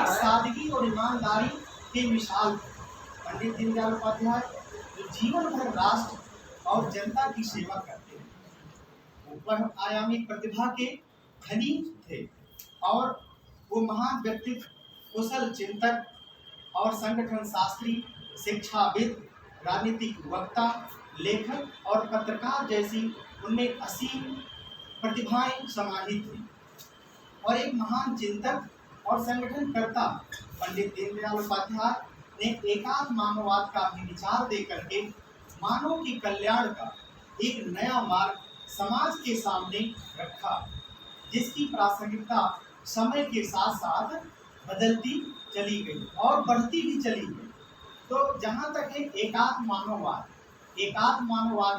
एक सादगी और ईमानदारी की मिसाल थे। पंडित दीनदयाल उपाध्याय जो जीवन भर राष्ट्र और जनता की सेवा करते हैं, वह आयामी प्रतिभा के धनी थे और वो महान व्यक्तित्व, कुशल चिंतक और संगठन शास्त्री, शिक्षाविद, राजनीतिक वक्ता, लेखक और पत्रकार जैसी उनमें असीम प्रतिभाएं समाहित थी। और एक महान चिंतक और संगठनकर्ता पंडित दीनदयाल उपाध्याय ने एकात्म मानववाद का भी विचार दे करके मानव के कल्याण का एक नया मार्ग समाज के सामने रखा, जिसकी प्रासंगिकता समय के साथ साथ बदलती चली गई और बढ़ती भी चली गई। तो जहाँ तक है एकात्म मानववाद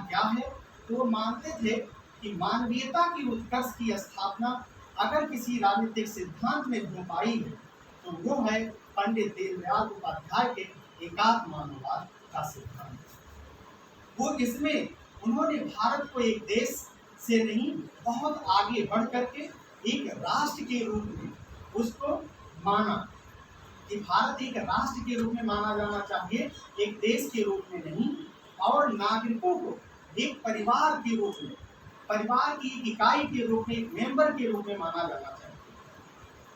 क्या है, तो वो मानते थे कि मानवीयता की उत्कर्ष की स्थापना अगर किसी राजनीतिक सिद्धांत में हो पाई है तो वो है पंडित दीनदयाल उपाध्याय के एकात्म मानववाद का सिद्धांत। वो इसमें उन्होंने भारत को एक देश से नहीं बहुत आगे बढ़ करके एक राष्ट्र के रूप में उसको माना कि भारत एक राष्ट्र के रूप में माना जाना चाहिए, एक देश के रूप में नहीं, और नागरिकों को एक परिवार के रूप में, परिवार की एक इकाई के रूप में, एक मेंबर के रूप में माना जाना चाहिए।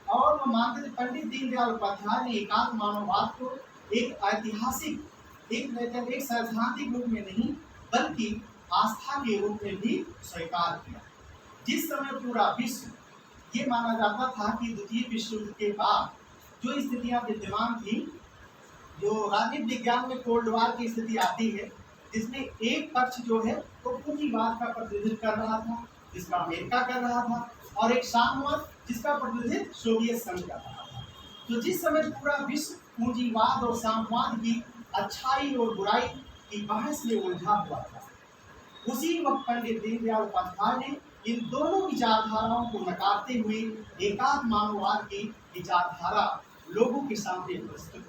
और वो मानते थे पंडित दीनदयाल उपाध्याय ने एकात्म मानववाद को एक ऐतिहासिक, एक सैद्धांतिक रूप में नहीं बल्कि आस्था के रूप में भी स्वीकार किया। जिस समय पूरा विश्व ये माना जाता था कि द्वितीय विश्व युद्ध के बाद जो स्थितियां विद्यमान थी, जो राजनीतिक विज्ञान में कोल्ड वार की स्थिति आती है, जिसमें एक पक्ष जो है वो पूंजीवाद का प्रतिनिधित्व कर रहा था, जिसका अमेरिका कर रहा था, और एक साम्यवाद जिसका प्रतिनिधित्व सोवियत संघ कर रहा था। तो जिस समय पूरा विश्व पूंजीवाद और साम्यवाद की अच्छाई और बुराई की बहस में उलझा हुआ था, उसी वक्त पंडित दीनदयाल उपाध्याय ने इन दोनों विचारधाराओं को नकारते हुए एकात्म मानववाद की विचारधारा लोगों के सामने प्रस्तुत की।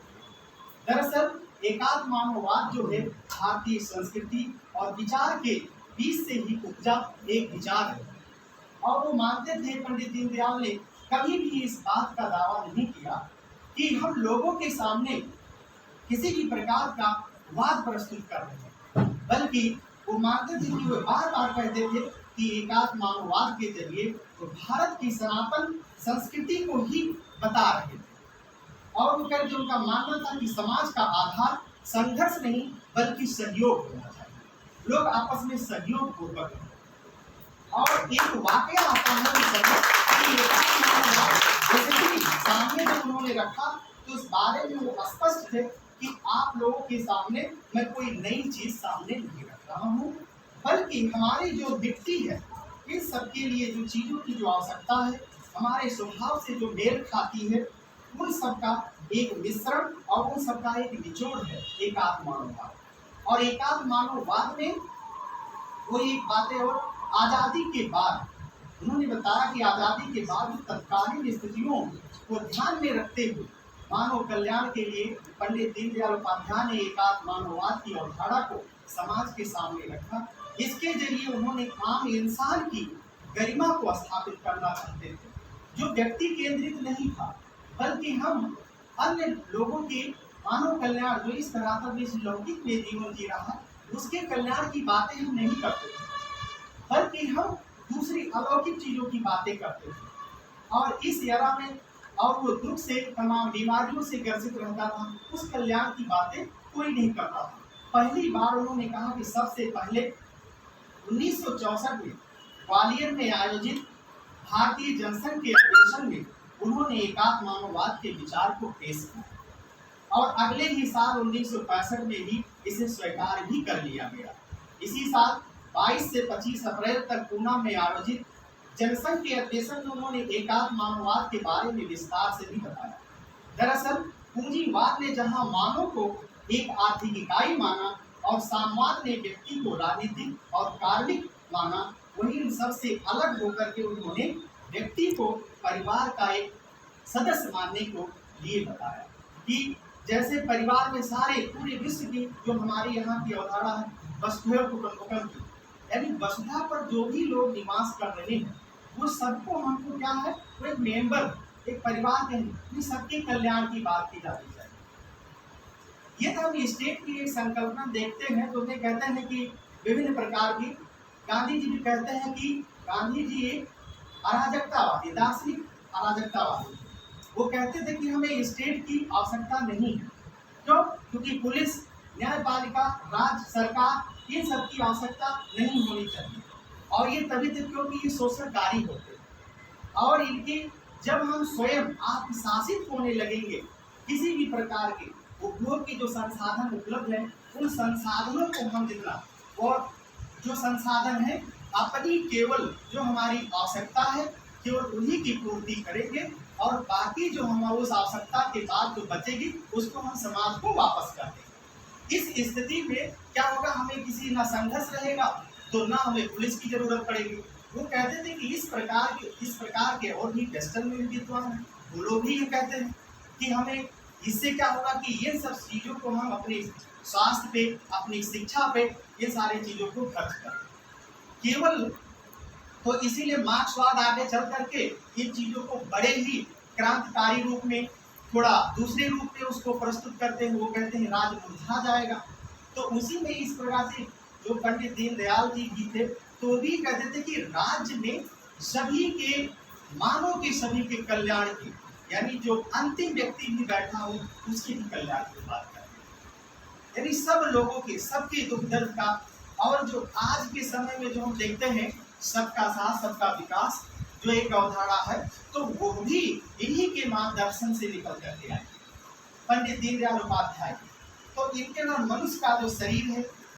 दरअसल एकात्म मानववाद जो है भारतीय संस्कृति और विचार के बीच से ही उपजा एक विचार है, और वो मानते थे, पंडित दीनदयाल ने कभी भी इस बात का दावा नहीं किया कि हम लोगों के सामने किसी भी प्रकार का वाद प्रस्तुत कर रहे हैं, बल्कि वो मानते थे कि वो बार बार कहते थे कि एकात्म मानववाद के जरिए वो भारत की सनातन संस्कृति को ही बता रहे थे। और वो कहते उनका मानना था कि समाज का आधार संघर्ष नहीं बल्कि सहयोग होना चाहिए, लोग आपस में सहयोग पूर्वक रहें। और एक वाकया आता है कि सामने जब उन्होंने रखा तो उस बारे में वो स्पष्ट थे कि आप लोगों के सामने मैं कोई नई चीज सामने नहीं रख रहा हूँ, बल्कि हमारी जो व्यक्ति है, इन सबके लिए जो चीजों की जो आवश्यकता है, हमारे स्वभाव से जो मेल खाती है, उन सबका एक मिश्रण और उन सबका एक निचोड़ है एकात्म मानववाद। और एकात्म मानववाद में वो एक बात है, और आज़ादी के बाद उन्होंने बताया कि आज़ादी के बाद तत्कालीन स्थितियों को ध्यान में रखते हुए मानव कल्याण के लिए पंडित दीनदयाल उपाध्याय ने एकात्म मानववाद की अवधारणा को समाज के सामने रखा। इसके जरिए उन्होंने आम इंसान की गरिमा को स्थापित करना चाहते थे, जो व्यक्ति केंद्रित नहीं था, बल्कि हम अन्य लोगों के मानव कल्याण, जो इस तरह का इस लौकिक में जीवन जी रहा है, उसके कल्याण की बातें हम नहीं करते थे, बल्कि हम दूसरी अलौकिक चीजों की बातें करते थे। और इस एरा में और वो दुख से, तमाम बीमारियों से ग्रसित रहता था, उस कल्याण की बातें कोई नहीं करता था। पहली बार उन्होंने कहा कि सबसे पहले 1964 में ग्वालियर में आयोजित भारतीय जनसंघ के अधिवेशन में उन्होंने एकात्म मानववाद के विचार को पेश किया, और अगले ही साल 1965 में ही इसे स्वीकार भी कर लिया गया। इसी साल 22 से 25 अप्रैल तक पूना में आयोजित जनसंघ के अधिवेशन में उन्होंने एकात्म मानववाद के बारे में विस्तार से भी बताया। दरअसल पूंजीवाद ने जहां मानव को एक आर्थिक इकाई माना और साम्यवाद ने व्यक्ति को राजनीतिक और कार्मिक माना, वहीं इन सबसे अलग होकर के उन्होंने व्यक्ति को परिवार का एक सदस्य मानने को लिए बताया कि जैसे परिवार में सारे पूरे विश्व की जो हमारे यहाँ की अवधारणा है वसुधैव कुटुम्बकम की, यानी वसुधा पर जो भी लोग निवास कर रहे हैं वो सबको हमको क्या है, वो एक मेंबर एक परिवार के नहीं, सबके कल्याण की बात की जाती है। ये तो हम स्टेट की एक संकल्पना देखते हैं तो उन्हें कहते हैं कि विभिन्न प्रकार की, गांधी जी भी कहते हैं कि गांधी जी एक अराजकतावादी, दार्शनिक अराजकतावादी। वो कहते थे कि हमें स्टेट की आवश्यकता नहीं है। क्यों? क्योंकि पुलिस, न्यायपालिका, राज्य सरकार, इन सब की आवश्यकता नहीं होनी चाहिए। और ये तभी तक क्योंकि ये शोषण कार्य होते हैं और इनकी जब हम स्वयं आत्मशासित होने लगेंगे, किसी भी प्रकार के उपयोग की जो संसाधन उपलब्ध है उन संसाधनों को हम जितना, और जो संसाधन है अपनी केवल जो हमारी आवश्यकता है केवल उन्हीं की पूर्ति करेंगे और बाकी जो हम उस आवश्यकता के बाद जो बचेगी उसको हम समाज को वापस कर देंगे। इस स्थिति में क्या होगा, हमें किसी ना संघर्ष रहेगा तो ना हमें पुलिस की जरूरत पड़ेगी। वो कहते थे कि इस प्रकार के और भी वेस्टर्न में विद्वान हैं, वो लोग भी ये कहते हैं कि हमें इससे क्या होगा कि ये सब चीज़ों को हम अपने स्वास्थ्य पे, अपनी शिक्षा पे, ये सारी चीज़ों को खर्च करें केवल। तो इसीलिए मार्क्सवाद आगे चल करके इन चीज़ों को बड़े ही क्रांतिकारी रूप में, थोड़ा दूसरे रूप में उसको प्रस्तुत करते हैं। वो कहते हैं राज मुरझा जाएगा। तो उसी में इस प्रकार से जो पंडित दीनदयाल जी भी थे तो भी कहते थे कि राज्य में सभी के, मानव के सभी के कल्याण की, यानी जो अंतिम व्यक्ति भी बैठा हो उसके भी कल्याण की बात करते हैं, यानी सब लोगों के, सबके दुख दर्द का। और जो आज के समय में जो हम देखते हैं सबका साथ सबका विकास जो एक अवधारणा है, तो वो भी इन्हीं के मार्गदर्शन से निकल करके आए, पंडित दीनदयाल उपाध्याय। तो इनके नाम मनुष्य का जो शरीर है